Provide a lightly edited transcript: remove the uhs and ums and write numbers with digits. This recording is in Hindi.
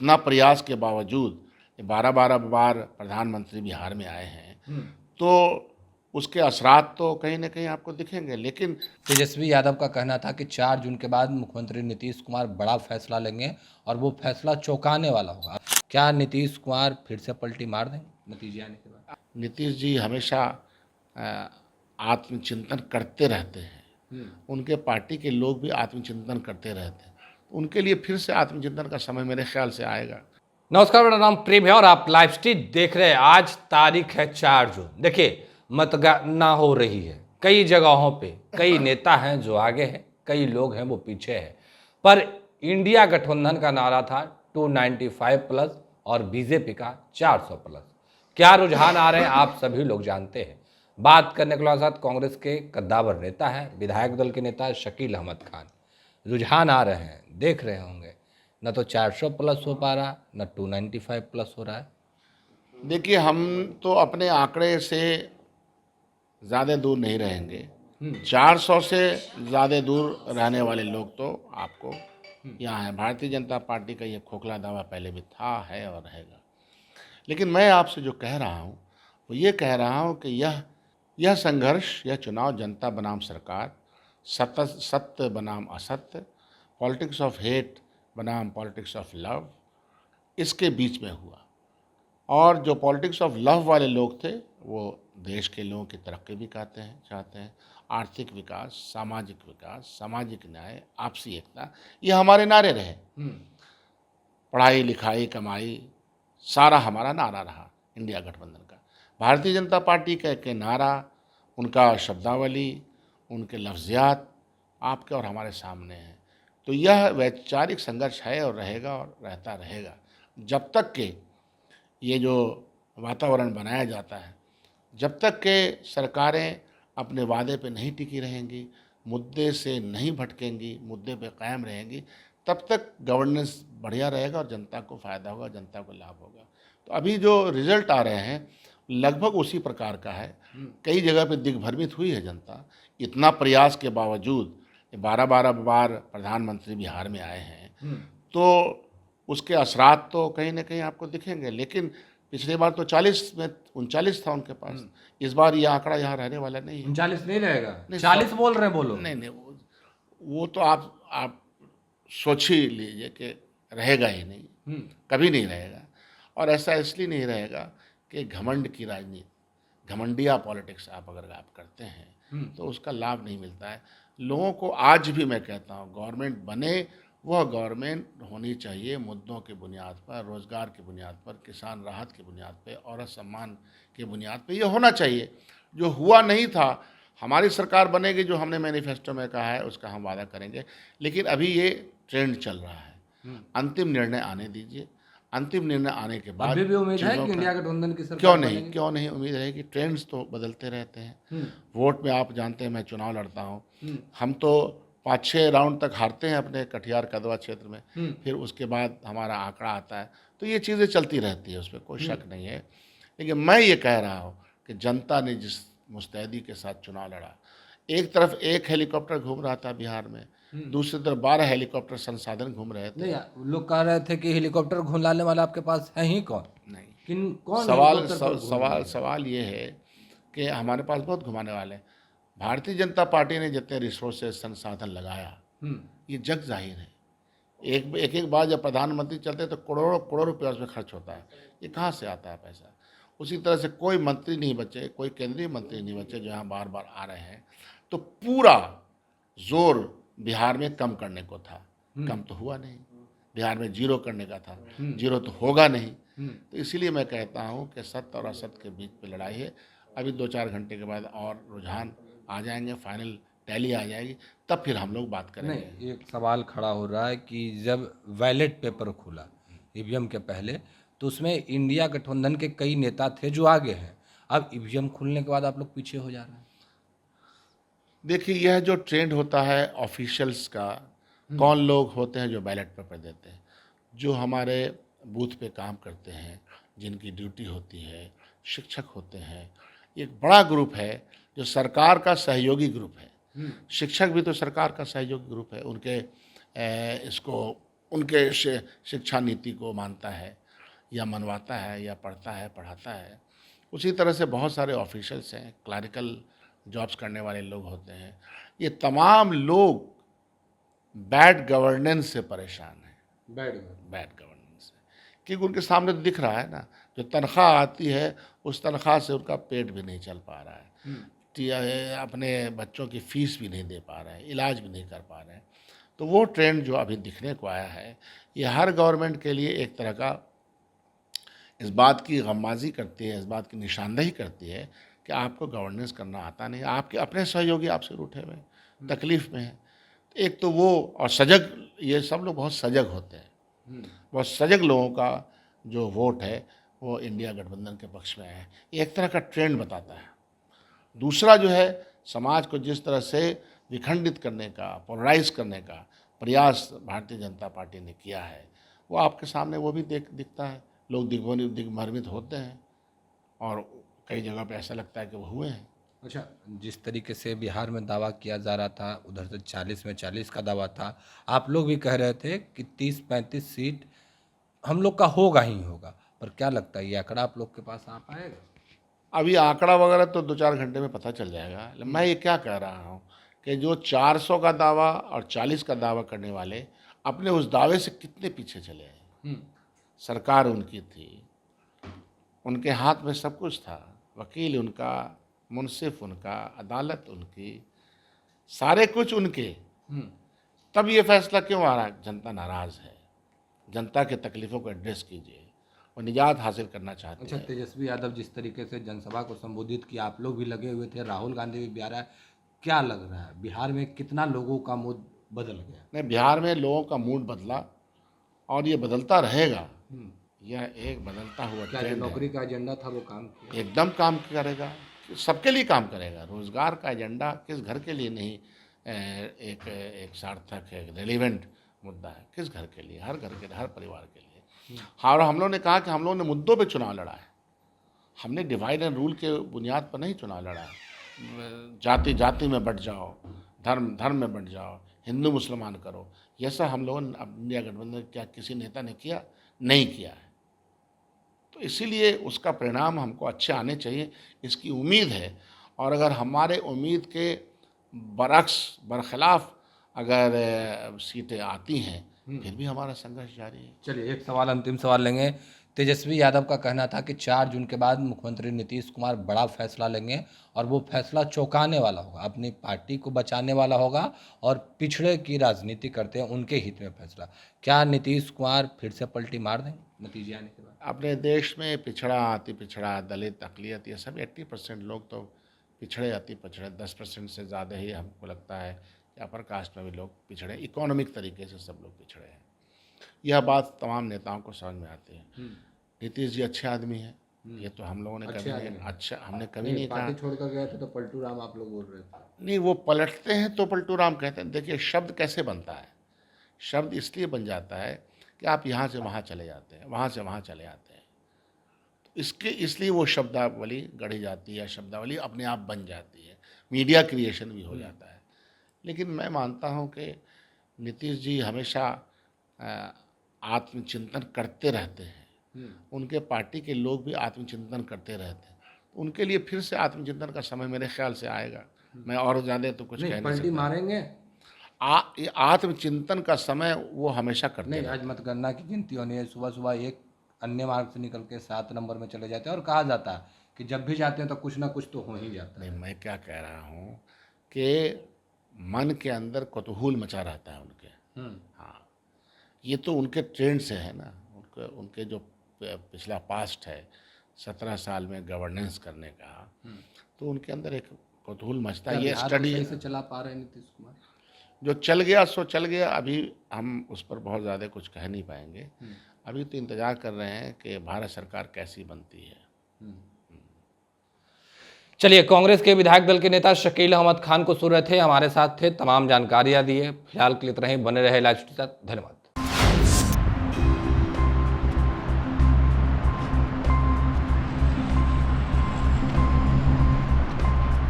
इतना प्रयास के बावजूद 12-12 बार प्रधानमंत्री बिहार में आए हैं, तो उसके असरात तो कहीं न कहीं आपको दिखेंगे। लेकिन तेजस्वी यादव का कहना था कि 4 जून के बाद मुख्यमंत्री नीतीश कुमार बड़ा फैसला लेंगे और वो फैसला चौंकाने वाला होगा। क्या नीतीश कुमार फिर से पलटी मार देंगे नतीजे आने के बाद? नीतीश जी हमेशा अ, आत्मचिंतन करते रहते हैं। उनके पार्टी के लोग भी आत्मचिंतन करते रहते हैं। उनके लिए फिर से आत्मचिंतन का समय मेरे ख्याल से आएगा। नमस्कार, मेरा नाम प्रेम है और आप लाइव स्ट्रीट देख रहे हैं। आज तारीख है 4 जून। देखिए, मतगणना हो रही है कई जगहों पे। कई नेता हैं जो आगे हैं, कई लोग हैं वो पीछे हैं। पर इंडिया गठबंधन का नारा था 295 प्लस और बीजेपी का 400 प्लस। क्या रुझान आ रहे हैं आप सभी लोग जानते हैं। बात करने के साथ कांग्रेस के कद्दावर नेता हैं, विधायक दल के नेता शकील अहमद खान। रुझान आ रहे हैं, देख रहे होंगे, न तो 400 प्लस हो पा रहा, न 295 प्लस हो रहा है। देखिए, हम तो अपने आंकड़े से ज़्यादा दूर नहीं रहेंगे। 400 से ज़्यादा दूर रहने वाले लोग तो आपको यहाँ हैं। भारतीय जनता पार्टी का ये खोखला दावा पहले भी था, है और रहेगा। लेकिन मैं आपसे जो कह रहा हूँ वो ये कह रहा हूँ कि यह संघर्ष, यह चुनाव जनता बनाम सरकार, सत्य बनाम असत्य, पॉलिटिक्स ऑफ हेट बनाम पॉलिटिक्स ऑफ लव, इसके बीच में हुआ। और जो पॉलिटिक्स ऑफ लव वाले लोग थे वो देश के लोगों की तरक्की भी चाहते हैं, आर्थिक विकास, सामाजिक न्याय, आपसी एकता, ये हमारे नारे रहे। पढ़ाई लिखाई कमाई सारा हमारा नारा रहा इंडिया गठबंधन का। भारतीय जनता पार्टी के नारा, उनका शब्दावली, उनके लफ्ज़ियात आपके और हमारे सामने हैं। तो यह वैचारिक संघर्ष है और रहेगा और रहता रहेगा जब तक कि ये जो वातावरण बनाया जाता है, जब तक कि सरकारें अपने वादे पे नहीं टिकी रहेंगी, मुद्दे से नहीं भटकेंगी, मुद्दे पे कायम रहेंगी, तब तक गवर्नेंस बढ़िया रहेगा और जनता को फ़ायदा होगा, जनता को लाभ होगा। तो अभी जो रिजल्ट आ रहे हैं लगभग उसी प्रकार का है। कई जगह पे दिग्भ्रमित हुई है जनता। इतना प्रयास के बावजूद 12-12 बार प्रधानमंत्री बिहार में आए हैं, तो उसके असरात तो कहीं न कहीं आपको दिखेंगे। लेकिन पिछली बार तो 40 में 39 था उनके पास। इस बार ये आंकड़ा यहाँ रहने वाला नहीं है। 39 नहीं रहेगा, नहीं, 40 बोल रहे हैं बोलो। नहीं, वो तो आप सोच ही लीजिए कि रहेगा ही नहीं, कभी नहीं रहेगा। और ऐसा इसलिए नहीं रहेगा कि घमंड की राजनीति, घमंडिया पॉलिटिक्स अगर आप करते हैं तो उसका लाभ नहीं मिलता है लोगों को। आज भी मैं कहता हूँ गवर्नमेंट बने, वह गवर्नमेंट होनी चाहिए मुद्दों की बुनियाद पर, रोज़गार की बुनियाद पर, किसान राहत की बुनियाद पर, औरत सम्मान की बुनियाद पर। यह होना चाहिए, जो हुआ नहीं था। हमारी सरकार बनेगी, जो हमने मैनिफेस्टो में कहा है उसका हम वादा करेंगे। लेकिन अभी ये ट्रेंड चल रहा है, अंतिम निर्णय आने दीजिए। अंतिम निर्णय आने के बाद अभी भी उम्मीद है चीज़ों कि का- इंडिया गठबंधन की सरकार बनेगी? क्यों नहीं उम्मीद रहेगी। ट्रेंड्स तो बदलते रहते हैं। वोट में आप जानते हैं मैं चुनाव लड़ता हूँ, हम तो 5-6 राउंड तक हारते हैं अपने कटिहार कदवा क्षेत्र में, फिर उसके बाद हमारा आंकड़ा आता है। तो ये चीज़ें चलती रहती है, उसमें कोई शक नहीं है। लेकिन मैं ये कह रहा हूँ कि जनता ने जिस मुस्तैदी के साथ चुनाव लड़ा, एक तरफ एक हेलीकॉप्टर घूम रहा था बिहार में, दूसरी तरफ 12 हेलीकॉप्टर संसाधन घूम रहे थे। नहीं, लोग कह रहे थे कि हेलीकॉप्टर घुलाने वाला आपके पास है ही कौन? नहीं, कौन सवाल हेलीकॉप्टर पर घूम रहा है? सवाल ये है कि हमारे पास बहुत घुमाने वाले हैं। भारतीय जनता पार्टी ने जितने रिसोर्सेज संसाधन लगाया, ये जग जाहिर है। एक बार जब प्रधानमंत्री चलते हैं तो करोड़ों करोड़ रुपया उसमें खर्च होता है। ये कहाँ से आता है पैसा? उसी तरह से कोई मंत्री नहीं बचे, कोई केंद्रीय मंत्री नहीं बचे जो यहाँ बार बार आ रहे हैं। तो पूरा जोर बिहार में कम करने को था, कम तो हुआ नहीं। बिहार में जीरो करने का था, जीरो तो होगा नहीं। तो इसीलिए मैं कहता हूँ कि सत्य और असत्य के बीच पे लड़ाई है। अभी 2-4 घंटे के बाद और रुझान आ जाएंगे, फाइनल टैली आ जाएगी, तब फिर हम लोग बात करेंगे। नहीं, एक सवाल खड़ा हो रहा है कि जब बैलेट पेपर खुला ईवीएम के पहले, तो उसमें इंडिया गठबंधन के कई नेता थे जो आगे हैं। अब ईवीएम खुलने के बाद आप लोग पीछे हो जा रहे हैं। देखिए, यह जो ट्रेंड होता है ऑफिशियल्स का, कौन लोग होते हैं जो बैलेट पेपर देते हैं? जो हमारे बूथ पे काम करते हैं, जिनकी ड्यूटी होती है, शिक्षक होते हैं। एक बड़ा ग्रुप है जो सरकार का सहयोगी ग्रुप है। शिक्षक भी तो सरकार का सहयोगी ग्रुप है। उनके शिक्षा नीति को मानता है या मनवाता है या पढ़ता है पढ़ाता है। उसी तरह से बहुत सारे ऑफिशियल्स हैं, क्लरिकल जॉब्स करने वाले लोग होते हैं। ये तमाम लोग बैड गवर्नेंस से परेशान हैं, बैड गवर्नेंस से, क्योंकि उनके सामने तो दिख रहा है ना, जो तनख्वाह आती है उस तनख्वाह से उनका पेट भी नहीं चल पा रहा है, अपने बच्चों की फ़ीस भी नहीं दे पा रहे हैं, इलाज भी नहीं कर पा रहे हैं। तो वो ट्रेंड जो अभी दिखने को आया है, ये हर गवर्नमेंट के लिए एक तरह का इस बात की गमबाजी करती है, इस बात की निशानदेही करती है कि आपको गवर्नेंस करना आता नहीं, आपके अपने सहयोगी आपसे रूठे हुए हैं, तकलीफ़ में हैं। एक तो वो, और सजग, ये सब लोग बहुत सजग होते हैं, बहुत सजग लोगों का जो वोट है वो इंडिया गठबंधन के पक्ष में है। ये एक तरह का ट्रेंड बताता है। दूसरा जो है, समाज को जिस तरह से विखंडित करने का, पोलराइज करने का प्रयास भारतीय जनता पार्टी ने किया है, वो आपके सामने वो भी दिखता है। लोग दिग्भ्रमित होते हैं और कई जगह पे ऐसा लगता है कि वो हुए हैं। अच्छा, जिस तरीके से बिहार में दावा किया जा रहा था, उधर से 40 में 40 का दावा था, आप लोग भी कह रहे थे कि 30-35 सीट हम लोग का होगा ही होगा, पर क्या लगता है ये आंकड़ा आप लोग के पास आ पाएगा? अभी आंकड़ा वगैरह तो 2-4 घंटे में पता चल जाएगा। मैं ये क्या कह रहा हूँ कि जो 400 का दावा और 40 का दावा करने वाले अपने उस दावे से कितने पीछे चले हैं। सरकार उनकी थी, उनके हाथ में सब कुछ था, वकील उनका, मुंसिफ उनका, अदालत उनकी, सारे कुछ उनके। तब ये फैसला क्यों आ रहा है? जनता नाराज़ है, जनता के तकलीफ़ों को एड्रेस कीजिए, वो निजात हासिल करना चाहते अच्छा, हैं। तेजस्वी यादव जिस तरीके से जनसभा को संबोधित किया, आप लोग भी लगे हुए थे, राहुल गांधी भी बिहार आए, क्या लग रहा है बिहार में कितना लोगों का मूड बदल गया? नहीं, बिहार में लोगों का मूड बदला और ये बदलता रहेगा। यह एक बदलता हुआ क्या जो ट्रेंड है। नौकरी का एजेंडा था वो काम किया? एकदम काम करेगा, सबके लिए काम करेगा। रोज़गार का एजेंडा किस घर के लिए नहीं एक सार्थक है, रेलिवेंट मुद्दा है? किस घर के लिए? हर घर के लिए, हर परिवार के लिए। हाँ, और हम लोगों ने कहा कि हम लोगों ने मुद्दों पे चुनाव लड़ा है, हमने डिवाइड एंड रूल के बुनियाद पर नहीं चुनाव लड़ा है। जाति जाति में बंट जाओ, धर्म धर्म में बंट जाओ, हिंदू मुसलमान करो, ये सब हम लोगों ने इंडिया गठबंधन क्या किसी नेता ने किया? नहीं किया है। तो इसीलिए उसका परिणाम हमको अच्छे आने चाहिए, इसकी उम्मीद है। और अगर हमारे उम्मीद के बरखिलाफ़ अगर सीटें आती हैं, फिर भी हमारा संघर्ष जारी है। चलिए, एक सवाल, अंतिम सवाल लेंगे। तेजस्वी यादव का कहना था कि 4 जून के बाद मुख्यमंत्री नीतीश कुमार बड़ा फैसला लेंगे और वो फैसला चौंकाने वाला होगा, अपनी पार्टी को बचाने वाला होगा और पिछड़े की राजनीति करते हैं उनके हित में फैसला। क्या नीतीश कुमार फिर से पलटी मार देंगे नतीजे आने के बाद? अपने देश में पिछड़ा, अति पिछड़ा, दलित, अक़लियत, ये सब 80% लोग तो पिछड़े, अति पिछड़े, 10% से ज़्यादा ही हमको लगता है कि अपर कास्ट में भी लोग पिछड़े, इकोनॉमिक तरीके से सब लोग पिछड़े हैं। यह बात तमाम नेताओं को समझ में आती है। नीतीश जी अच्छे आदमी हैं, ये तो हम लोगों ने कभी नहीं, अच्छा हमने कभी नहीं कहा। पार्टी छोड़कर गए थे तो पलटू राम आप लोग बोल रहे थे। नहीं, वो पलटते हैं तो पलटू राम कहते हैं। देखिए, शब्द कैसे बनता है? शब्द इसलिए बन जाता है कि आप यहाँ से वहाँ चले जाते हैं, वहाँ से वहाँ चले आते हैं, तो इसलिए वो शब्दावली गढ़ी जाती है, शब्दावली अपने आप बन जाती है, मीडिया क्रिएशन भी हो जाता है। लेकिन मैं मानता हूँ कि नीतीश जी हमेशा आत्मचिंतन करते रहते हैं, उनके पार्टी के लोग भी आत्मचिंतन करते रहते हैं। उनके लिए फिर से आत्मचिंतन का समय मेरे ख्याल से आएगा। मैं और ज़्यादा तो कुछ कह नहीं पलटी सकता। मारेंगे? ये आत्मचिंतन का समय वो हमेशा करते नहीं, हैं। आज मतगणना की गिनती होनी है, सुबह सुबह एक अन्य मार्ग से निकल के 7 नंबर में चले जाते हैं और कहा जाता है कि जब भी जाते हैं तो कुछ ना कुछ तो हो ही जाता है। नहीं, मैं क्या कह रहा हूँ कि मन के अंदर कौतूहल मचा रहता है उनके। हाँ, ये तो उनके ट्रेंड से है ना, उनके जो पिछला पास्ट है 17 साल में गवर्नेंस करने का, तो उनके अंदर एक कौतूहल मचता है। ये स्टडी सही से चला पा रहे हैं नीतीश कुमार? जो चल गया सो चल गया, अभी हम उस पर बहुत ज़्यादा कुछ कह नहीं पाएंगे। अभी तो इंतज़ार कर रहे हैं कि भारत सरकार कैसी बनती है। चलिए, कांग्रेस के विधायक दल के नेता शकील अहमद खान को सुन रहे थे, हमारे साथ थे, तमाम जानकारियां दी है। फिलहाल के लिए इतना ही, बने रहे लाइव स्ट्रीम के साथ। धन्यवाद।